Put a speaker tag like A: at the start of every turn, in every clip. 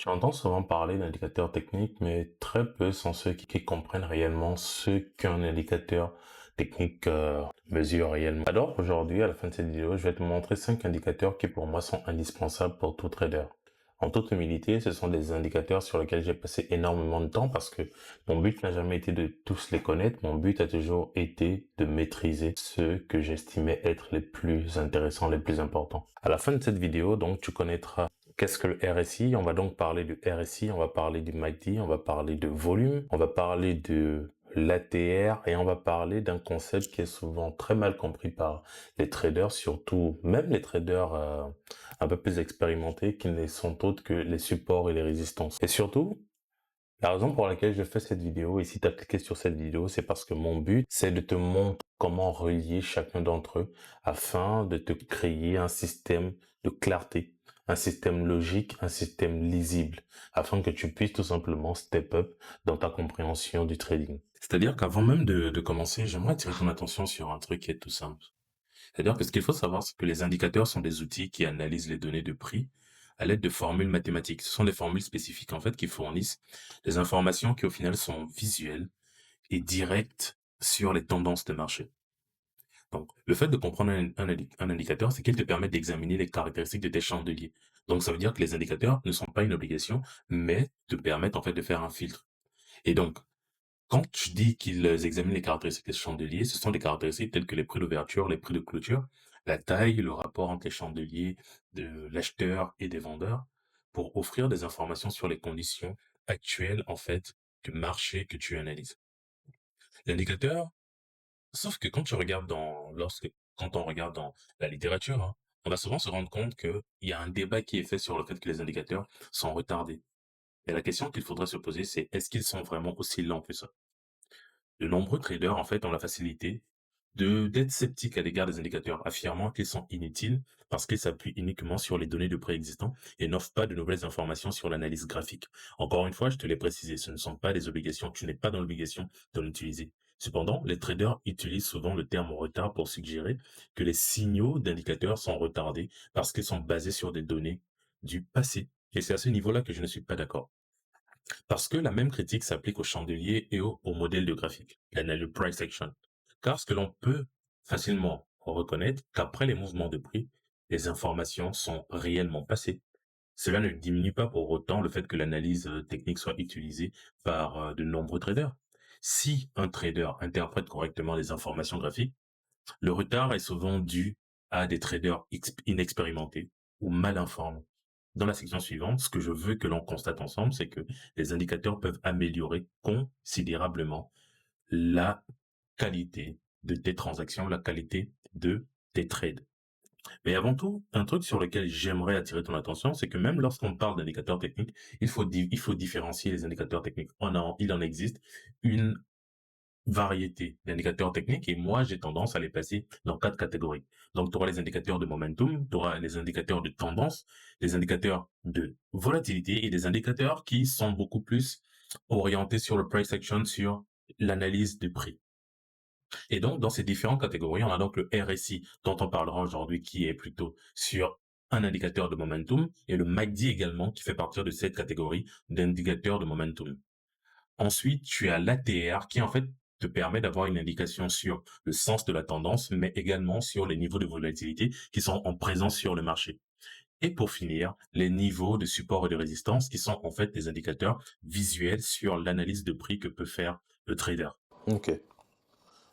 A: Tu entends souvent parler d'indicateurs techniques, mais très peu sont ceux qui comprennent réellement ce qu'un indicateur technique mesure réellement. Alors aujourd'hui, à la fin de cette vidéo, je vais te montrer 5 indicateurs qui pour moi sont indispensables pour tout trader. En toute humilité, ce sont des indicateurs sur lesquels j'ai passé énormément de temps parce que mon but n'a jamais été de tous les connaître. Mon but a toujours été de maîtriser ceux que j'estimais être les plus intéressants, les plus importants. À la fin de cette vidéo, donc, tu connaîtras qu'est-ce que le RSI. On va donc parler du RSI, on va parler du MACD, on va parler de volume, on va parler de l'ATR et on va parler d'un concept qui est souvent très mal compris par les traders, surtout même les traders un peu plus expérimentés qui ne sont autres que les supports et les résistances. Et surtout, la raison pour laquelle je fais cette vidéo, et si tu as cliqué sur cette vidéo, c'est parce que mon but, c'est de te montrer comment relier chacun d'entre eux afin de te créer un système de clarté, un système logique, un système lisible, afin que tu puisses tout simplement step up dans ta compréhension du trading. C'est-à-dire qu'avant même de commencer, j'aimerais attirer ton attention sur un truc qui est tout simple. C'est-à-dire que ce qu'il faut savoir, c'est que les indicateurs sont des outils qui analysent les données de prix à l'aide de formules mathématiques. Ce sont des formules spécifiques, en fait, qui fournissent des informations qui, au final, sont visuelles et directes sur les tendances de marché. Donc, le fait de comprendre un indicateur, c'est qu'il te permet d'examiner les caractéristiques de tes chandeliers. Donc, ça veut dire que les indicateurs ne sont pas une obligation, mais te permettent, en fait, de faire un filtre. Et donc, quand je dis qu'ils examinent les caractéristiques des chandeliers, ce sont des caractéristiques telles que les prix d'ouverture, les prix de clôture, la taille, le rapport entre les chandeliers de l'acheteur et des vendeurs, pour offrir des informations sur les conditions actuelles, en fait, du marché que tu analyses. L'indicateur, sauf que quand on regarde dans la littérature, hein, on va souvent se rendre compte qu'il y a un débat qui est fait sur le fait que les indicateurs sont retardés. Et la question qu'il faudrait se poser, c'est est-ce qu'ils sont vraiment aussi lents que ça? De nombreux traders, en fait, ont la facilité d'être sceptiques à l'égard des indicateurs, affirmant qu'ils sont inutiles parce qu'ils s'appuient uniquement sur les données de préexistants et n'offrent pas de nouvelles informations sur l'analyse graphique. Encore une fois, je te l'ai précisé, ce ne sont pas des obligations, tu n'es pas dans l'obligation de l'utiliser. Cependant, les traders utilisent souvent le terme retard pour suggérer que les signaux d'indicateurs sont retardés parce qu'ils sont basés sur des données du passé. Et c'est à ce niveau-là que je ne suis pas d'accord. Parce que la même critique s'applique au chandelier et au modèle de graphique, le price action. Car ce que l'on peut facilement reconnaître qu'après les mouvements de prix, les informations sont réellement passées. Cela ne diminue pas pour autant le fait que l'analyse technique soit utilisée par de nombreux traders. Si un trader interprète correctement les informations graphiques, le retard est souvent dû à des traders inexpérimentés ou mal informés. Dans la section suivante, ce que je veux que l'on constate ensemble, c'est que les indicateurs peuvent améliorer considérablement la qualité de tes transactions, la qualité de tes trades. Mais avant tout, un truc sur lequel j'aimerais attirer ton attention, c'est que même lorsqu'on parle d'indicateurs techniques, il faut différencier les indicateurs techniques. Il en existe une variété d'indicateurs techniques et moi j'ai tendance à les placer dans 4 catégories. Donc tu auras les indicateurs de momentum, tu auras les indicateurs de tendance, les indicateurs de volatilité et des indicateurs qui sont beaucoup plus orientés sur le price action, sur l'analyse du prix. Et donc dans ces différentes catégories, on a donc le RSI dont on parlera aujourd'hui qui est plutôt sur un indicateur de momentum et le MACD également qui fait partie de cette catégorie d'indicateurs de momentum. Ensuite, tu as l'ATR qui en fait te permet d'avoir une indication sur le sens de la tendance, mais également sur les niveaux de volatilité qui sont en présence sur le marché. Et pour finir, les niveaux de support et de résistance qui sont en fait des indicateurs visuels sur l'analyse de prix que peut faire le trader. Ok.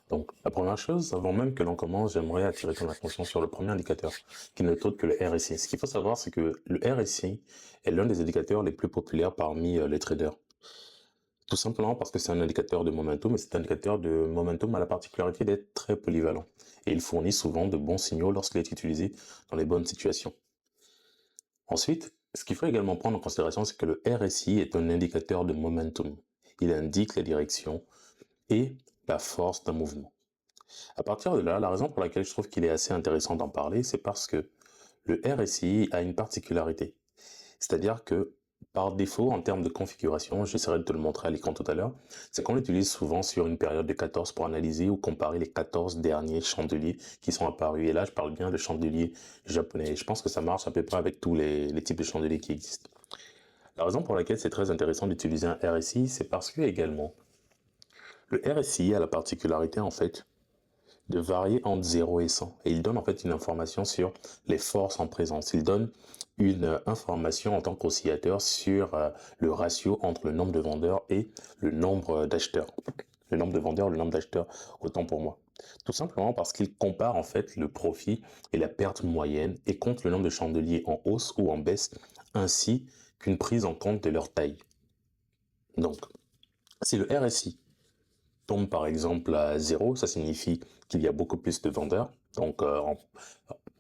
A: Donc, la première chose, avant même que l'on commence, j'aimerais attirer ton attention sur le premier indicateur, qui n'est autre que le RSI. Ce qu'il faut savoir, c'est que le RSI est l'un des indicateurs les plus populaires parmi les traders. Tout simplement parce que c'est un indicateur de momentum, et cet indicateur de momentum a la particularité d'être très polyvalent. Et il fournit souvent de bons signaux lorsqu'il est utilisé dans les bonnes situations. Ensuite, ce qu'il faut également prendre en considération, c'est que le RSI est un indicateur de momentum. Il indique la direction et la force d'un mouvement. À partir de là, la raison pour laquelle je trouve qu'il est assez intéressant d'en parler, c'est parce que le RSI a une particularité. C'est-à-dire que par défaut, en termes de configuration, j'essaierai de te le montrer à l'écran tout à l'heure, c'est qu'on l'utilise souvent sur une période de 14 pour analyser ou comparer les 14 derniers chandeliers qui sont apparus. Et là, je parle bien de chandeliers japonais. Je pense que ça marche à peu près avec tous les types de chandeliers qui existent. La raison pour laquelle c'est très intéressant d'utiliser un RSI, c'est parce que également, le RSI a la particularité en fait de varier entre 0 et 100. Et il donne en fait une information sur les forces en présence. Il donne une information en tant qu'oscillateur sur le ratio entre le nombre de vendeurs et le nombre d'acheteurs. Le nombre de vendeurs, le nombre d'acheteurs, autant pour moi. Tout simplement parce qu'il compare en fait le profit et la perte moyenne et compte le nombre de chandeliers en hausse ou en baisse, ainsi qu'une prise en compte de leur taille. Donc, si le RSI tombe par exemple à 0, ça signifie qu'il y a beaucoup plus de vendeurs. Donc,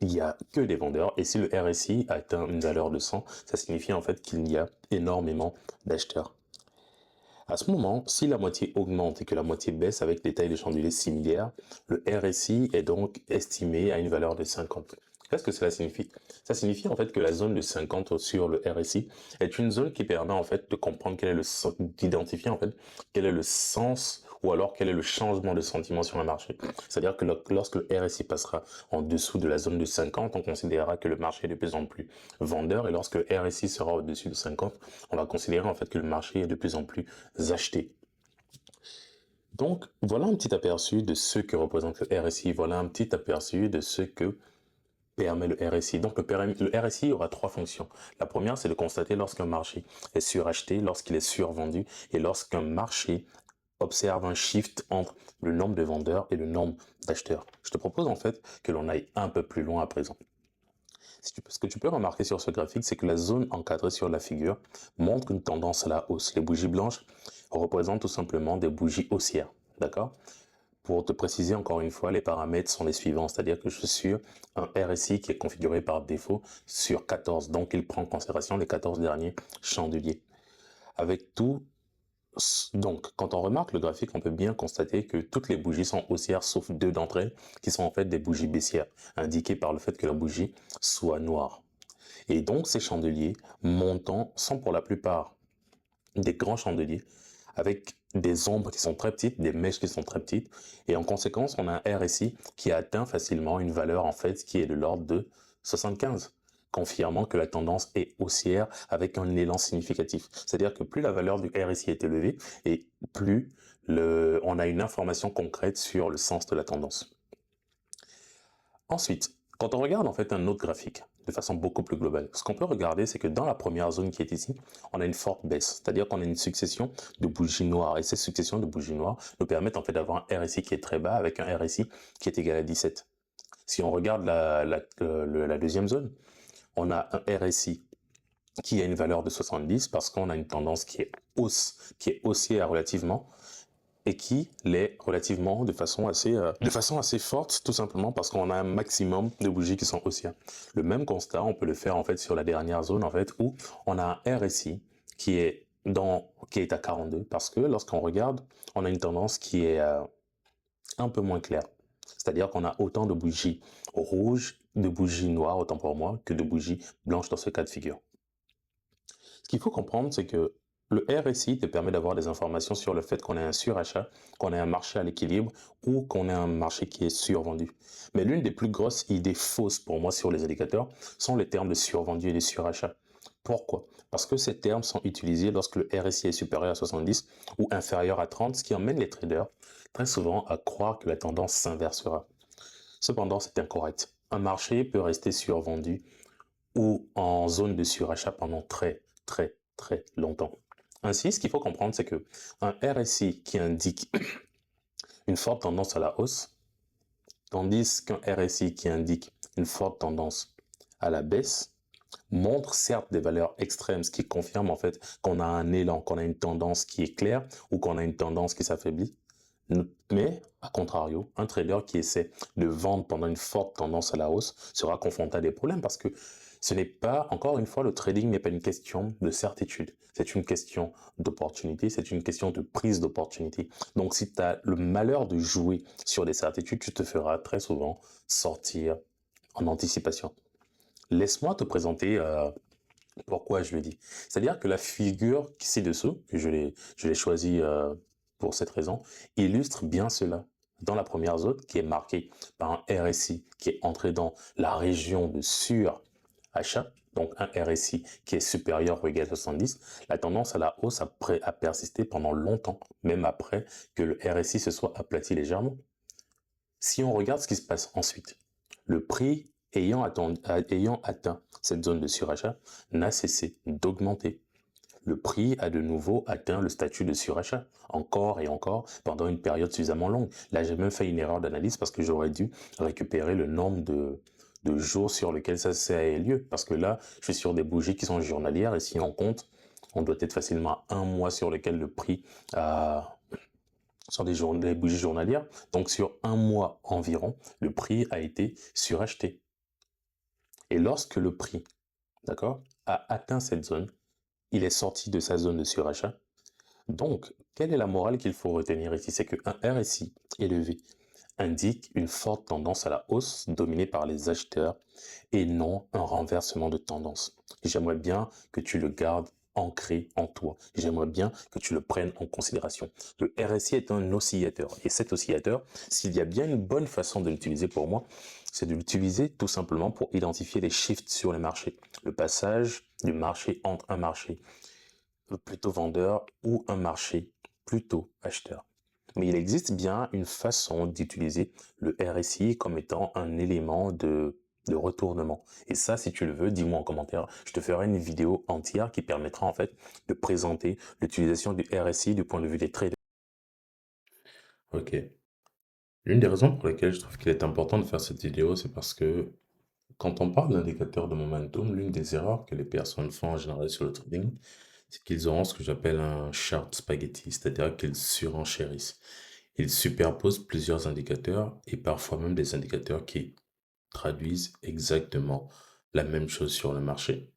A: il n'y a que des vendeurs. Et si le RSI atteint une valeur de 100, ça signifie en fait qu'il y a énormément d'acheteurs. À ce moment, si la moitié augmente et que la moitié baisse avec des tailles de chandeliers similaires, le RSI est donc estimé à une valeur de 50. Qu'est-ce que cela signifie? Ça signifie en fait que la zone de 50 sur le RSI est une zone qui permet en fait de comprendre d'identifier en fait quel est le sens ou alors quel est le changement de sentiment sur un marché. C'est-à-dire que lorsque le RSI passera en dessous de la zone de 50, on considérera que le marché est de plus en plus vendeur, et lorsque le RSI sera au-dessus de 50, on va considérer en fait que le marché est de plus en plus acheté. Donc, voilà un petit aperçu de ce que représente le RSI. Voilà un petit aperçu de ce que permet le RSI. Donc, le RSI aura trois fonctions. La première, c'est de constater lorsqu'un marché est suracheté, lorsqu'il est survendu et lorsqu'un marché observe un shift entre le nombre de vendeurs et le nombre d'acheteurs. Je te propose en fait que l'on aille un peu plus loin à présent. Ce que tu peux remarquer sur ce graphique, c'est que la zone encadrée sur la figure montre une tendance à la hausse. Les bougies blanches représentent tout simplement des bougies haussières. D'accord? Pour te préciser encore une fois, les paramètres sont les suivants, c'est-à-dire que je suis sur un RSI qui est configuré par défaut sur 14, donc il prend en considération les 14 derniers chandeliers. Avec tout, donc quand on remarque le graphique, on peut bien constater que toutes les bougies sont haussières sauf deux d'entre elles qui sont en fait des bougies baissières, indiquées par le fait que la bougie soit noire. Et donc ces chandeliers montants sont pour la plupart des grands chandeliers avec des ombres qui sont très petites, des mèches qui sont très petites, et en conséquence, on a un RSI qui atteint facilement une valeur en fait qui est de l'ordre de 75, confirmant que la tendance est haussière avec un élan significatif. C'est-à-dire que plus la valeur du RSI est élevée, et plus on a une information concrète sur le sens de la tendance. Ensuite, quand on regarde en fait un autre graphique de façon beaucoup plus globale, ce qu'on peut regarder, c'est que dans la première zone qui est ici, on a une forte baisse, c'est-à-dire qu'on a une succession de bougies noires, et ces successions de bougies noires nous permettent en fait d'avoir un RSI qui est très bas avec un RSI qui est égal à 17. Si on regarde la deuxième zone, on a un RSI qui a une valeur de 70 parce qu'on a une tendance qui est haussière relativement, et qui l'est relativement de façon assez forte, tout simplement parce qu'on a un maximum de bougies qui sont haussières. Le même constat, on peut le faire en fait sur la dernière zone en fait où on a un RSI qui est à 42 parce que lorsqu'on regarde, on a une tendance qui est un peu moins claire. C'est-à-dire qu'on a autant de bougies rouges, de bougies noires, autant pour moi, que de bougies blanches dans ce cas de figure. Ce qu'il faut comprendre, c'est que le RSI te permet d'avoir des informations sur le fait qu'on ait un surachat, qu'on ait un marché à l'équilibre ou qu'on ait un marché qui est survendu. Mais l'une des plus grosses idées fausses pour moi sur les indicateurs sont les termes de survendu et de surachat. Pourquoi? Parce que ces termes sont utilisés lorsque le RSI est supérieur à 70 ou inférieur à 30, ce qui emmène les traders très souvent à croire que la tendance s'inversera. Cependant, c'est incorrect. Un marché peut rester survendu ou en zone de surachat pendant très longtemps. Ainsi, ce qu'il faut comprendre, c'est que un RSI qui indique une forte tendance à la hausse, tandis qu'un RSI qui indique une forte tendance à la baisse, montre certes des valeurs extrêmes, ce qui confirme en fait qu'on a un élan, qu'on a une tendance qui est claire ou qu'on a une tendance qui s'affaiblit. Mais, à contrario, un trader qui essaie de vendre pendant une forte tendance à la hausse sera confronté à des problèmes parce que ce n'est pas, encore une fois, le trading n'est pas une question de certitude. C'est une question d'opportunité, c'est une question de prise d'opportunité. Donc, si tu as le malheur de jouer sur des certitudes, tu te feras très souvent sortir en anticipation. Laisse-moi te présenter pourquoi je le dis. C'est-à-dire que la figure ci-dessous, que je l'ai choisie pour cette raison, illustre bien cela. Dans la première zone, qui est marquée par un RSI qui est entré dans la région de achat, donc un RSI qui est supérieur ou égal à 70, la tendance à la hausse a persisté pendant longtemps, même après que le RSI se soit aplati légèrement. Si on regarde ce qui se passe ensuite, le prix ayant atteint cette zone de surachat n'a cessé d'augmenter. Le prix a de nouveau atteint le statut de surachat, encore et encore, pendant une période suffisamment longue. Là, j'ai même fait une erreur d'analyse parce que j'aurais dû récupérer le nombre de jours sur lesquels ça a eu lieu. Parce que là, je suis sur des bougies qui sont journalières et si on compte, on doit être facilement à un mois sur lequel le prix a sur des bougies journalières. Donc sur un mois environ, le prix a été suracheté. Et lorsque le prix, d'accord, a atteint cette zone, il est sorti de sa zone de surachat. Donc, quelle est la morale qu'il faut retenir ici? C'est qu'un RSI élevé indique une forte tendance à la hausse dominée par les acheteurs et non un renversement de tendance. J'aimerais bien que tu le gardes ancré en toi. J'aimerais bien que tu le prennes en considération. Le RSI est un oscillateur et cet oscillateur, s'il y a bien une bonne façon de l'utiliser pour moi, c'est de l'utiliser tout simplement pour identifier les shifts sur les marchés. Le passage du marché entre un marché plutôt vendeur ou un marché plutôt acheteur. Mais il existe bien une façon d'utiliser le RSI comme étant un élément de retournement. Et ça, si tu le veux, dis-moi en commentaire. Je te ferai une vidéo entière qui permettra en fait de présenter l'utilisation du RSI du point de vue des traders. Ok. L'une des raisons pour lesquelles je trouve qu'il est important de faire cette vidéo, c'est parce que quand on parle d'indicateur de momentum, l'une des erreurs que les personnes font en général sur le trading, c'est qu'ils auront ce que j'appelle un short spaghetti, c'est-à-dire qu'ils surenchérissent. Ils superposent plusieurs indicateurs et parfois même des indicateurs qui traduisent exactement la même chose sur le marché.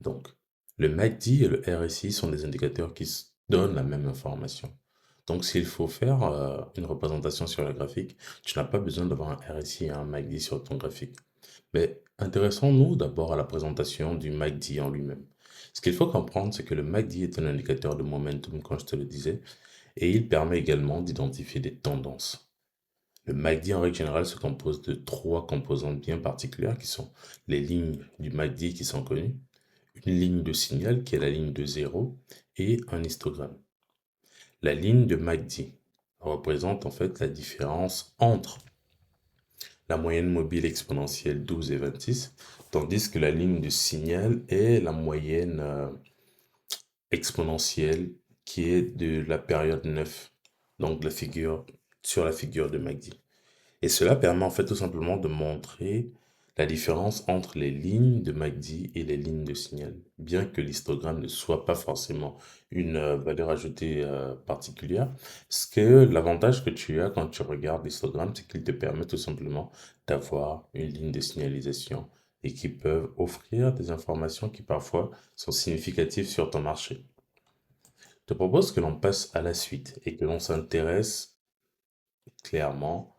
A: Donc, le MACD et le RSI sont des indicateurs qui donnent la même information. Donc, s'il faut faire une représentation sur le graphique, tu n'as pas besoin d'avoir un RSI et un MACD sur ton graphique. Mais intéressons-nous d'abord à la présentation du MACD en lui-même. Ce qu'il faut comprendre, c'est que le MACD est un indicateur de momentum, comme je te le disais, et il permet également d'identifier des tendances. Le MACD, en règle générale, se compose de trois composantes bien particulières qui sont les lignes du MACD qui sont connues, une ligne de signal qui est la ligne de 0 et un histogramme. La ligne de MACD représente en fait la différence entre la moyenne mobile exponentielle 12 et 26, tandis que la ligne de signal est la moyenne exponentielle qui est de la période 9, donc sur la figure de MACD. Et cela permet en fait tout simplement de montrer la différence entre les lignes de MACD et les lignes de signal. Bien que l'histogramme ne soit pas forcément une valeur ajoutée particulière, l'avantage que tu as quand tu regardes l'histogramme, c'est qu'il te permet tout simplement d'avoir une ligne de signalisation et qui peuvent offrir des informations qui parfois sont significatives sur ton marché. Je te propose que l'on passe à la suite et que l'on s'intéresse clairement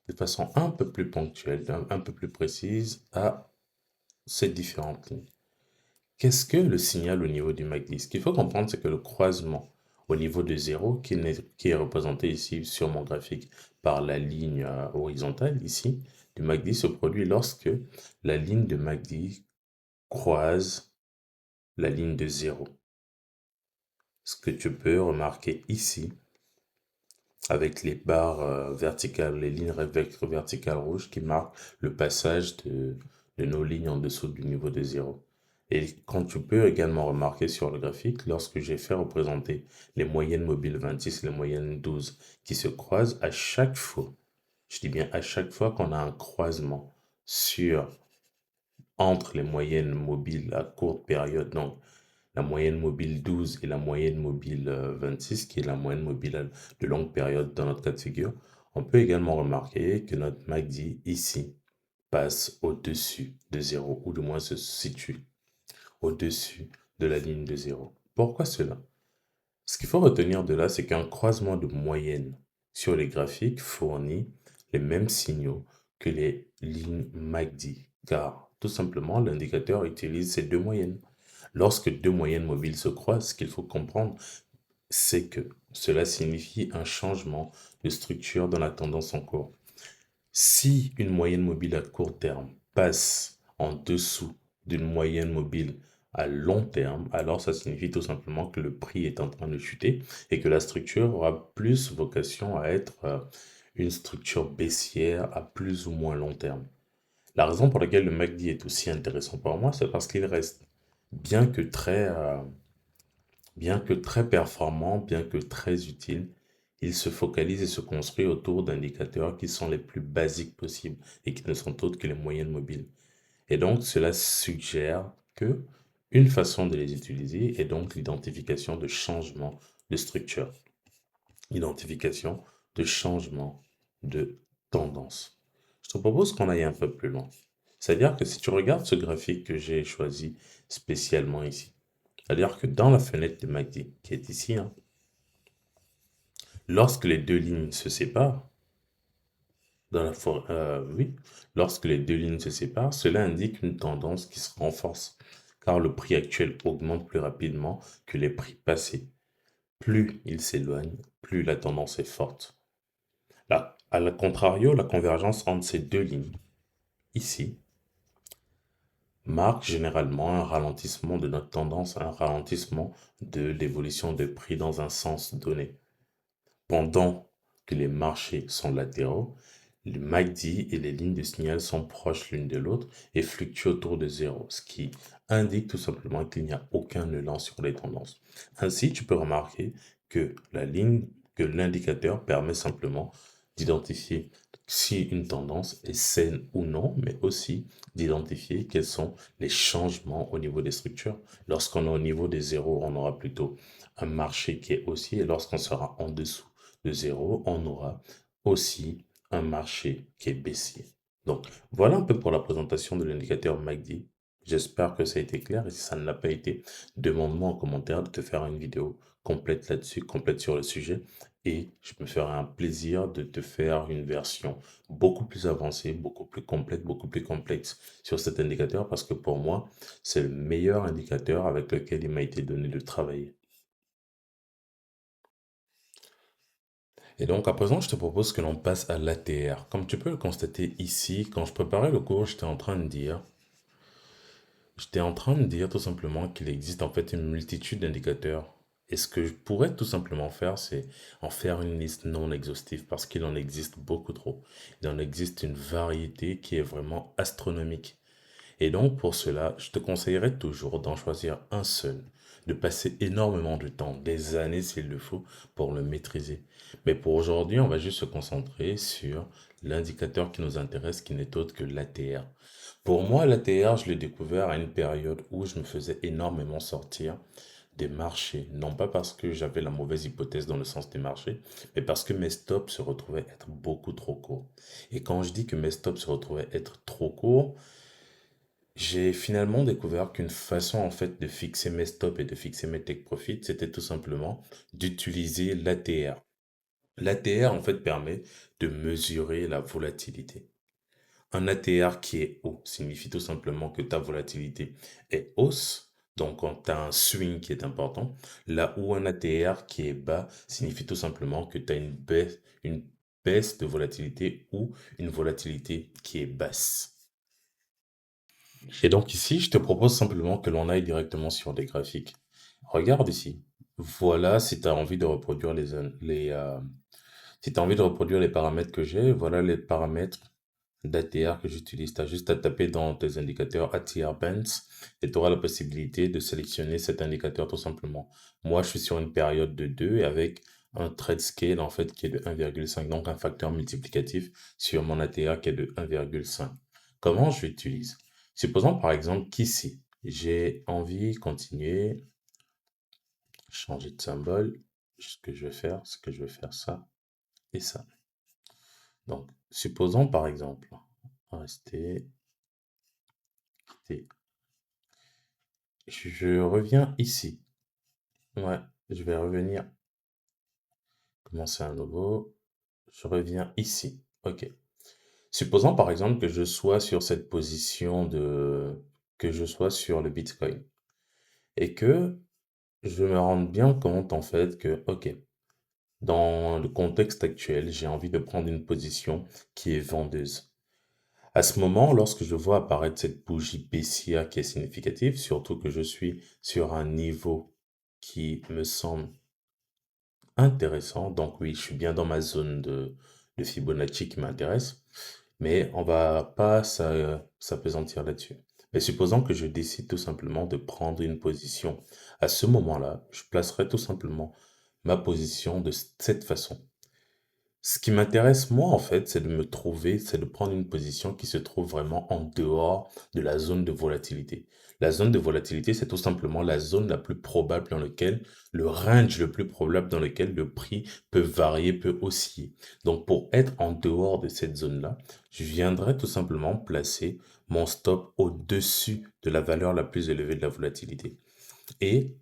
A: de façon un peu plus ponctuelle, un peu plus précise à ces différentes lignes. Qu'est-ce que le signal au niveau du MACD? Ce qu'il faut comprendre, c'est que le croisement au niveau de 0, qui est représenté ici sur mon graphique par la ligne horizontale ici, du MACD se produit lorsque la ligne de MACD croise la ligne de 0. Ce que tu peux remarquer ici, avec les barres verticales, les lignes verticales rouges qui marquent le passage de nos lignes en dessous du niveau de 0. Et quand tu peux également remarquer sur le graphique, lorsque j'ai fait représenter les moyennes mobiles 26 et les moyennes 12 qui se croisent à chaque fois, je dis bien à chaque fois qu'on a un croisement entre les moyennes mobiles à courte période, donc la moyenne mobile 12 et la moyenne mobile 26, qui est la moyenne mobile de longue période dans notre cas de figure, on peut également remarquer que notre MACD ici passe au-dessus de 0, ou du moins se situe au-dessus de la ligne de 0. Pourquoi cela? Ce qu'il faut retenir de là, c'est qu'un croisement de moyenne sur les graphiques fournit les mêmes signaux que les lignes MACD, car tout simplement l'indicateur utilise ces deux moyennes. Lorsque deux moyennes mobiles se croisent, ce qu'il faut comprendre, c'est que cela signifie un changement de structure dans la tendance en cours. Si une moyenne mobile à court terme passe en dessous d'une moyenne mobile à long terme, alors ça signifie tout simplement que le prix est en train de chuter et que la structure aura plus vocation à être une structure baissière à plus ou moins long terme. La raison pour laquelle le MACD est aussi intéressant pour moi, c'est parce qu'il reste, bien que très, euh, bien que très performant, bien que très utile, il se focalise et se construit autour d'indicateurs qui sont les plus basiques possibles et qui ne sont autres que les moyennes mobiles. Et donc, cela suggère que une façon de les utiliser est donc l'identification de changements de structure, identification de changements de tendance. Je te propose qu'on aille un peu plus loin. C'est-à-dire que si tu regardes ce graphique que j'ai choisi spécialement ici, c'est-à-dire que dans la fenêtre de MACD, qui est ici, hein, lorsque les deux lignes se séparent, oui, lorsque les deux lignes se séparent, cela indique une tendance qui se renforce, car le prix actuel augmente plus rapidement que les prix passés. Plus il s'éloigne, plus la tendance est forte. Là, à la contrario, la convergence entre ces deux lignes, ici, marque généralement un ralentissement de notre tendance, un ralentissement de l'évolution des prix dans un sens donné. Pendant que les marchés sont latéraux, le MACD et les lignes de signal sont proches l'une de l'autre et fluctuent autour de zéro, ce qui indique tout simplement qu'il n'y a aucun élan sur les tendances. Ainsi, tu peux remarquer que que l'indicateur permet simplement d'identifier si une tendance est saine ou non, mais aussi d'identifier quels sont les changements au niveau des structures. Lorsqu'on est au niveau des zéros, on aura plutôt un marché qui est haussier, et lorsqu'on sera en dessous de zéro, on aura aussi un marché qui est baissier. Donc, voilà un peu pour la présentation de l'indicateur MACD. J'espère que ça a été clair et si ça ne l'a pas été, demande-moi en commentaire de te faire une vidéo complète là-dessus, complète sur le sujet et je me ferai un plaisir de te faire une version beaucoup plus avancée, beaucoup plus complète, beaucoup plus complexe sur cet indicateur parce que pour moi, c'est le meilleur indicateur avec lequel il m'a été donné de travailler. Et donc, à présent, je te propose que l'on passe à l'ATR. Comme tu peux le constater ici, quand je préparais le cours, j'étais en train de dire tout simplement qu'il existe en fait une multitude d'indicateurs. Et ce que je pourrais tout simplement faire, c'est en faire une liste non exhaustive parce qu'il en existe beaucoup trop. Il en existe une variété qui est vraiment astronomique. Et donc, pour cela, je te conseillerais toujours d'en choisir un seul, de passer énormément de temps, des années s'il le faut, pour le maîtriser. Mais pour aujourd'hui, on va juste se concentrer sur l'indicateur qui nous intéresse, qui n'est autre que l'ATR. Pour moi, l'ATR, je l'ai découvert à une période où je me faisais énormément sortir des marchés. Non pas parce que j'avais la mauvaise hypothèse dans le sens des marchés, mais parce que mes stops se retrouvaient être beaucoup trop courts. Et quand je dis que mes stops se retrouvaient être trop courts, j'ai finalement découvert qu'une façon en fait de fixer mes stops et de fixer mes take profits, c'était tout simplement d'utiliser l'ATR. L'ATR en fait permet de mesurer la volatilité. Un ATR qui est haut signifie tout simplement que ta volatilité est hausse, donc tu as un swing qui est important, là où un ATR qui est bas signifie tout simplement que tu as une baisse de volatilité ou une volatilité qui est basse. Et donc ici, je te propose simplement que l'on aille directement sur des graphiques. Regarde ici. Voilà si tu as envie de reproduire si tu envie de reproduire les paramètres que j'ai, voilà les paramètres d'ATR que j'utilise. Tu as juste à taper dans tes indicateurs ATR Bands et tu auras la possibilité de sélectionner cet indicateur tout simplement. Moi, je suis sur une période de 2 et avec un trade scale en fait qui est de 1,5, donc un facteur multiplicatif sur mon ATR qui est de 1,5. Comment je l'utilise? Supposons par exemple qu'ici, j'ai envie de continuer, changer de symbole. Ce que je vais faire, c'est que je vais faire ça et ça. Donc, supposons par exemple, rester, je reviens ici. Ouais, je vais revenir, commencer à nouveau. Je reviens ici. OK. Supposons par exemple que je sois sur cette position que je sois sur le Bitcoin et que je me rende bien compte en fait que, OK, dans le contexte actuel, j'ai envie de prendre une position qui est vendeuse. À ce moment, lorsque je vois apparaître cette bougie baissière qui est significative, surtout que je suis sur un niveau qui me semble intéressant, donc oui, je suis bien dans ma zone de Fibonacci qui m'intéresse, mais on va pas s'appesantir là-dessus. Mais supposons que je décide tout simplement de prendre une position. À ce moment-là, je placerai tout simplement ma position de cette façon. Ce qui m'intéresse, moi, en fait, c'est de prendre une position qui se trouve vraiment en dehors de la zone de volatilité. La zone de volatilité, c'est tout simplement la zone la plus probable dans laquelle, le range le plus probable dans lequel le prix peut varier, peut osciller. Donc, pour être en dehors de cette zone-là, je viendrai tout simplement placer mon stop au-dessus de la valeur la plus élevée de la volatilité. Et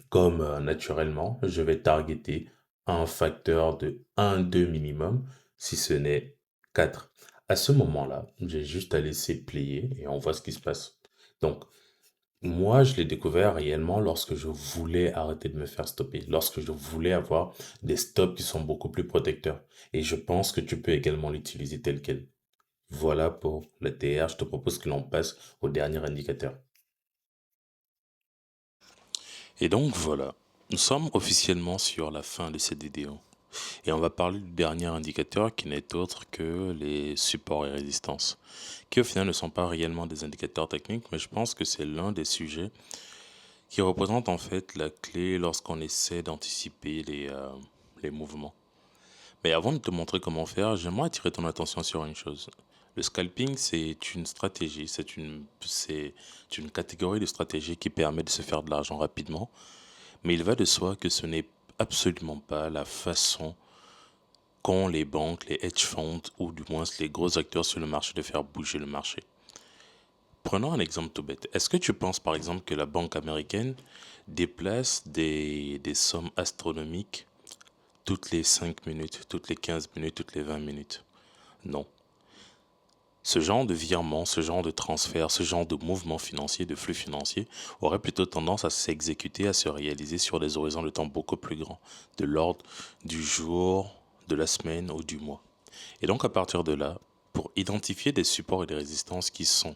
A: comme naturellement, je vais targeter un facteur de 1, 2 minimum, si ce n'est 4. À ce moment-là, j'ai juste à laisser plier et on voit ce qui se passe. Donc, moi, je l'ai découvert réellement lorsque je voulais arrêter de me faire stopper, lorsque je voulais avoir des stops qui sont beaucoup plus protecteurs. Et je pense que tu peux également l'utiliser tel quel. Voilà pour le TR. Je te propose que l'on passe au dernier indicateur. Et donc voilà, nous sommes officiellement sur la fin de cette vidéo. Et on va parler du dernier indicateur qui n'est autre que les supports et résistances, qui au final ne sont pas réellement des indicateurs techniques, mais je pense que c'est l'un des sujets qui représente en fait la clé lorsqu'on essaie d'anticiper les mouvements. Mais avant de te montrer comment faire, j'aimerais attirer ton attention sur une chose. Le scalping, c'est une stratégie, c'est une catégorie de stratégie qui permet de se faire de l'argent rapidement, mais il va de soi que ce n'est absolument pas la façon qu'ont les banques, les hedge funds ou du moins les gros acteurs sur le marché de faire bouger le marché. Prenons un exemple tout bête. Est-ce que tu penses par exemple que la banque américaine déplace des sommes astronomiques toutes les 5 minutes, toutes les 15 minutes, toutes les 20 minutes? Non. Ce genre de virement, ce genre de transfert, ce genre de mouvement financier, de flux financier, aurait plutôt tendance à s'exécuter, à se réaliser sur des horizons de temps beaucoup plus grands, de l'ordre du jour, de la semaine ou du mois. Et donc à partir de là, pour identifier des supports et des résistances qui sont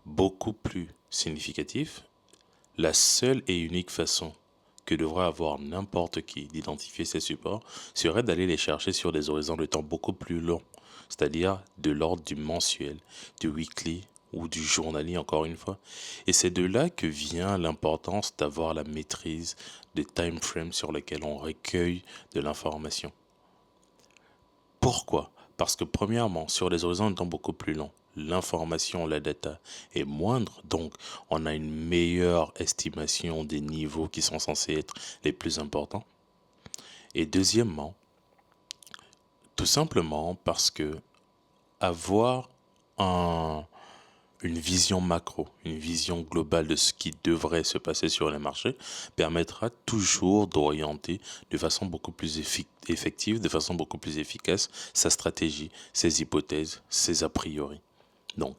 A: beaucoup plus significatifs, la seule et unique façon que devrait avoir n'importe qui d'identifier ces supports serait d'aller les chercher sur des horizons de temps beaucoup plus longs, c'est-à-dire de l'ordre du mensuel, du weekly ou du journalier encore une fois. Et c'est de là que vient l'importance d'avoir la maîtrise des time frames sur lesquels on recueille de l'information. Pourquoi? Parce que premièrement, sur des horizons de temps beaucoup plus longs, l'information, la data est moindre, donc on a une meilleure estimation des niveaux qui sont censés être les plus importants. Et deuxièmement, tout simplement parce que avoir un, une vision macro, une vision globale de ce qui devrait se passer sur les marchés permettra toujours d'orienter de façon beaucoup plus effective, de façon beaucoup plus efficace sa stratégie, ses hypothèses, ses a priori. Donc,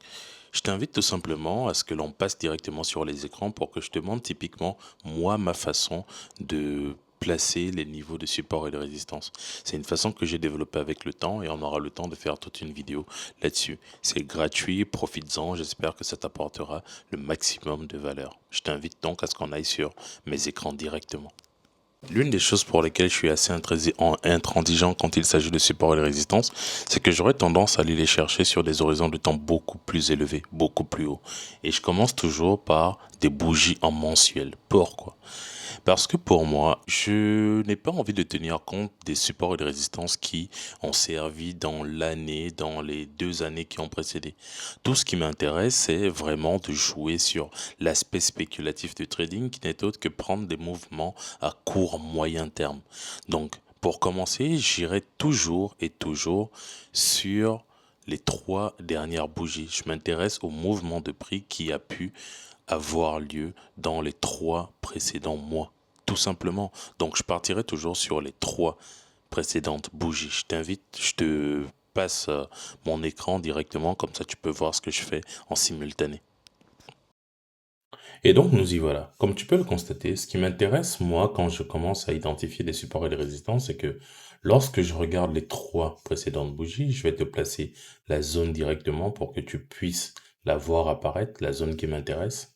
A: je t'invite tout simplement à ce que l'on passe directement sur les écrans pour que je te montre typiquement, moi, ma façon de placer les niveaux de support et de résistance. C'est une façon que j'ai développée avec le temps et on aura le temps de faire toute une vidéo là-dessus. C'est gratuit, profites-en, j'espère que ça t'apportera le maximum de valeur. Je t'invite donc à ce qu'on aille sur mes écrans directement. L'une des choses pour lesquelles je suis assez intransigeant quand il s'agit de support et de résistance, c'est que j'aurais tendance à aller les chercher sur des horizons de temps beaucoup plus élevés, beaucoup plus hauts. Et je commence toujours par des bougies en mensuel. Pourquoi? Parce que pour moi, je n'ai pas envie de tenir compte des supports et de résistance qui ont servi dans l'année, dans les 2 années qui ont précédé. Tout ce qui m'intéresse, c'est vraiment de jouer sur l'aspect spéculatif du trading qui n'est autre que prendre des mouvements à court moyen terme. Donc, pour commencer, j'irai toujours et toujours sur les 3 dernières bougies. Je m'intéresse au mouvement de prix qui a pu avoir lieu dans les 3 précédents mois. Tout simplement. Donc je partirai toujours sur les 3 précédentes bougies. Je t'invite, je te passe mon écran directement, comme ça tu peux voir ce que je fais en simultané. Et donc, nous y voilà. Comme tu peux le constater, ce qui m'intéresse, moi, quand je commence à identifier des supports et des résistances, c'est que lorsque je regarde les trois précédentes bougies, je vais te placer la zone directement pour que tu puisses la voir apparaître, la zone qui m'intéresse.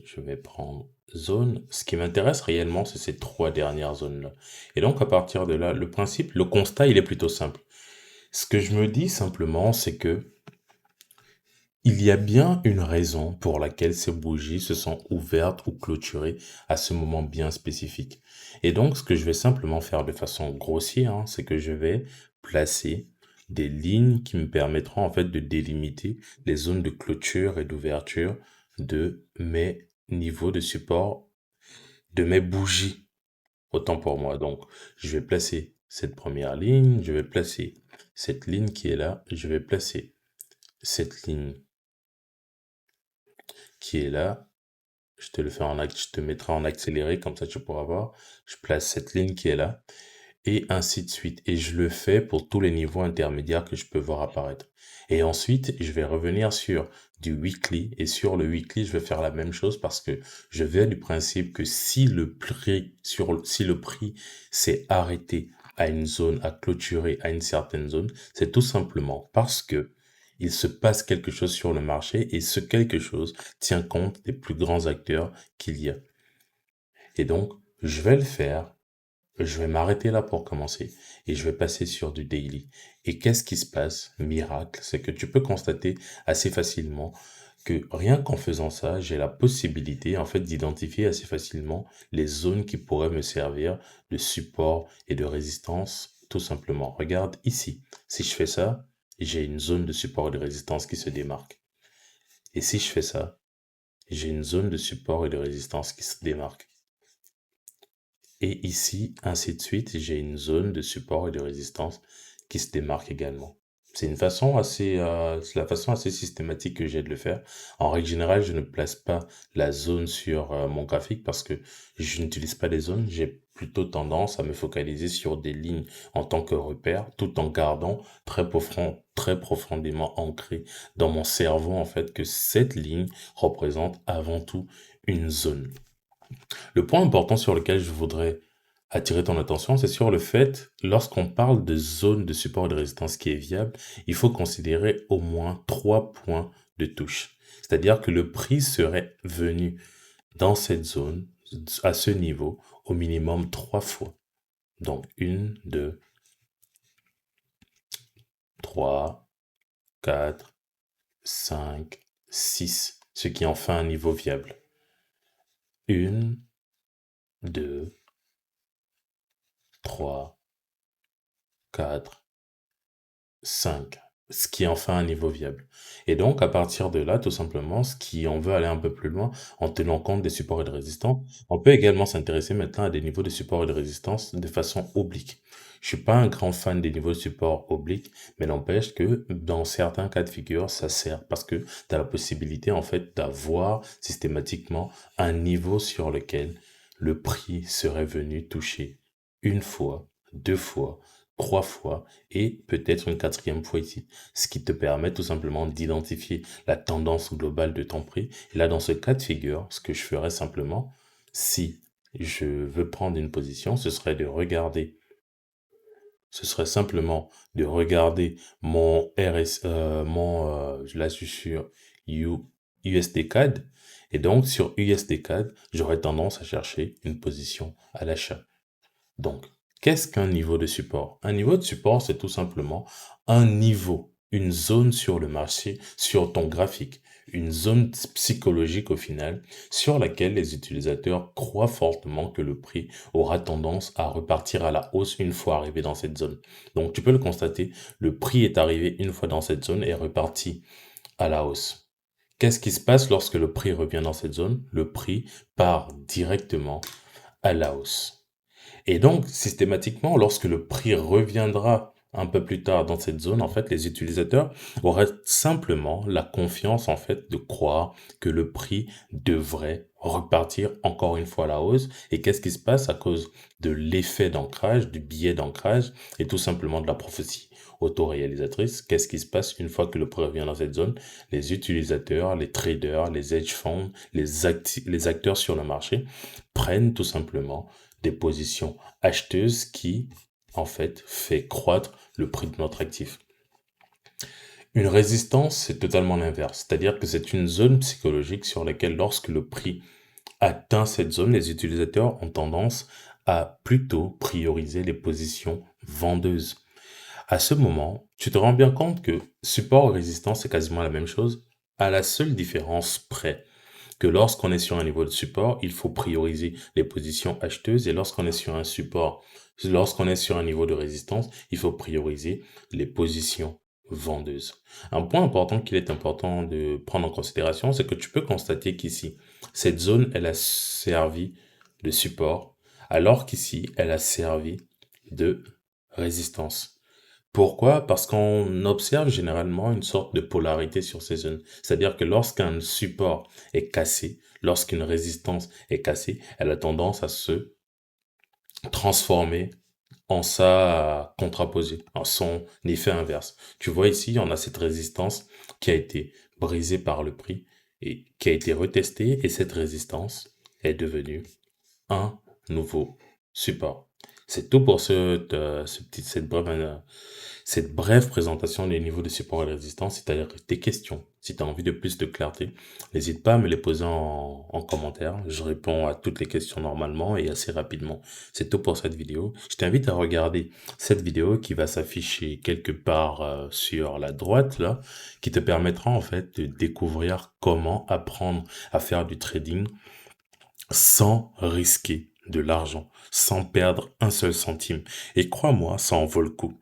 A: Je vais prendre zone. Ce qui m'intéresse réellement, c'est ces trois dernières zones-là. Et donc, à partir de là, le principe, le constat, il est plutôt simple. Ce que je me dis simplement, c'est que il y a bien une raison pour laquelle ces bougies se sont ouvertes ou clôturées à ce moment bien spécifique. Et donc, ce que je vais simplement faire de façon grossière, c'est que je vais placer des lignes qui me permettront en fait de délimiter les zones de clôture et d'ouverture de mes niveaux de support, de mes bougies, autant pour moi. Donc, je vais placer cette première ligne, je vais placer cette ligne qui est là, je vais placer cette ligne qui est là. Je te le fais je te mettrai en accéléré, comme ça tu pourras voir. Je place cette ligne qui est là, et ainsi de suite. Et je le fais pour tous les niveaux intermédiaires que je peux voir apparaître. Et ensuite, je vais revenir sur du weekly, et sur le weekly, je vais faire la même chose parce que je vais du principe que si si le prix s'est arrêté à une zone, à clôturer à une certaine zone, c'est tout simplement parce que il se passe quelque chose sur le marché et ce quelque chose tient compte des plus grands acteurs qu'il y a. Et donc, je vais le faire, je vais m'arrêter là pour commencer et je vais passer sur du daily. Et qu'est-ce qui se passe? Miracle, c'est que tu peux constater assez facilement que rien qu'en faisant ça, j'ai la possibilité en fait d'identifier assez facilement les zones qui pourraient me servir de support et de résistance tout simplement. Regarde ici, si je fais ça, j'ai une zone de support et de résistance qui se démarque. Et si je fais ça, j'ai une zone de support et de résistance qui se démarque. Et ici, ainsi de suite, j'ai une zone de support et de résistance qui se démarque également. C'est c'est la façon assez systématique que j'ai de le faire. En règle générale, je ne place pas la zone sur mon graphique parce que je n'utilise pas les zones. J'ai plutôt tendance à me focaliser sur des lignes en tant que repère, tout en gardant très profondément ancré dans mon cerveau, en fait, que cette ligne représente avant tout une zone. Le point important sur lequel je voudrais attirer ton attention, c'est sur le fait, lorsqu'on parle de zone de support et de résistance qui est viable, il faut considérer au moins 3 points de touche. C'est-à-dire que le prix serait venu dans cette zone, à ce niveau, au minimum 3 fois. Donc, 1, 2, 3, 4, 5, 6, ce qui en fait un niveau viable. 1, 2, 3, 4, 5, ce qui en fait un niveau viable. Et donc, à partir de là, tout simplement, on veut aller un peu plus loin, en tenant compte des supports et de résistance, on peut également s'intéresser maintenant à des niveaux de support et de résistance de façon oblique. Je suis pas un grand fan des niveaux de support obliques, mais n'empêche que dans certains cas de figure, ça sert parce que tu as la possibilité, en fait, d'avoir systématiquement un niveau sur lequel le prix serait venu toucher une fois, 2 fois, 3 fois et peut-être une quatrième fois ici, ce qui te permet tout simplement d'identifier la tendance globale de ton prix. Et là, dans ce cas de figure, ce que je ferais simplement, si je veux prendre une position, ce serait simplement de regarder mon là je suis sur USD CAD, et donc sur USD CAD, j'aurais tendance à chercher une position à l'achat. Donc, qu'est-ce qu'un niveau de support? Un niveau de support, c'est tout simplement un niveau, une zone sur le marché, sur ton graphique, une zone psychologique au final, sur laquelle les utilisateurs croient fortement que le prix aura tendance à repartir à la hausse une fois arrivé dans cette zone. Donc, tu peux le constater, le prix est arrivé une fois dans cette zone et est reparti à la hausse. Qu'est-ce qui se passe lorsque le prix revient dans cette zone? Le prix part directement à la hausse. Et donc, systématiquement, lorsque le prix reviendra un peu plus tard dans cette zone, en fait, les utilisateurs auraient simplement la confiance, en fait, de croire que le prix devrait repartir encore une fois à la hausse. Et qu'est-ce qui se passe à cause de l'effet d'ancrage, du biais d'ancrage et tout simplement de la prophétie autoréalisatrice? Qu'est-ce qui se passe une fois que le prix revient dans cette zone? Les utilisateurs, les traders, les hedge funds, les acteurs sur le marché prennent tout simplement des positions acheteuses qui, en fait, fait croître le prix de notre actif. Une résistance, c'est totalement l'inverse. C'est-à-dire que c'est une zone psychologique sur laquelle, lorsque le prix atteint cette zone, les utilisateurs ont tendance à plutôt prioriser les positions vendeuses. À ce moment, tu te rends bien compte que support et résistance, c'est quasiment la même chose, à la seule différence près que lorsqu'on est sur un niveau de support, il faut prioriser les positions acheteuses, et lorsqu'on est sur un support, lorsqu'on est sur un niveau de résistance, il faut prioriser les positions vendeuses. Un point important qu'il est important de prendre en considération, c'est que tu peux constater qu'ici, cette zone, elle a servi de support, alors qu'ici, elle a servi de résistance. Pourquoi? Parce qu'on observe généralement une sorte de polarité sur ces zones. C'est-à-dire que lorsqu'un support est cassé, lorsqu'une résistance est cassée, elle a tendance à se transformer en sa contraposée, en son effet inverse. Tu vois ici, on a cette résistance qui a été brisée par le prix et qui a été retestée, et cette résistance est devenue un nouveau support. C'est tout pour cette brève présentation des niveaux de support et de résistance. Si tu as des questions, si tu as envie de plus de clarté, n'hésite pas à me les poser en commentaire. Je réponds à toutes les questions normalement et assez rapidement. C'est tout pour cette vidéo. Je t'invite à regarder cette vidéo qui va s'afficher quelque part sur la droite là, qui te permettra en fait de découvrir comment apprendre à faire du trading sans risquer de l'argent, sans perdre un seul centime. Et crois-moi, ça en vaut le coup.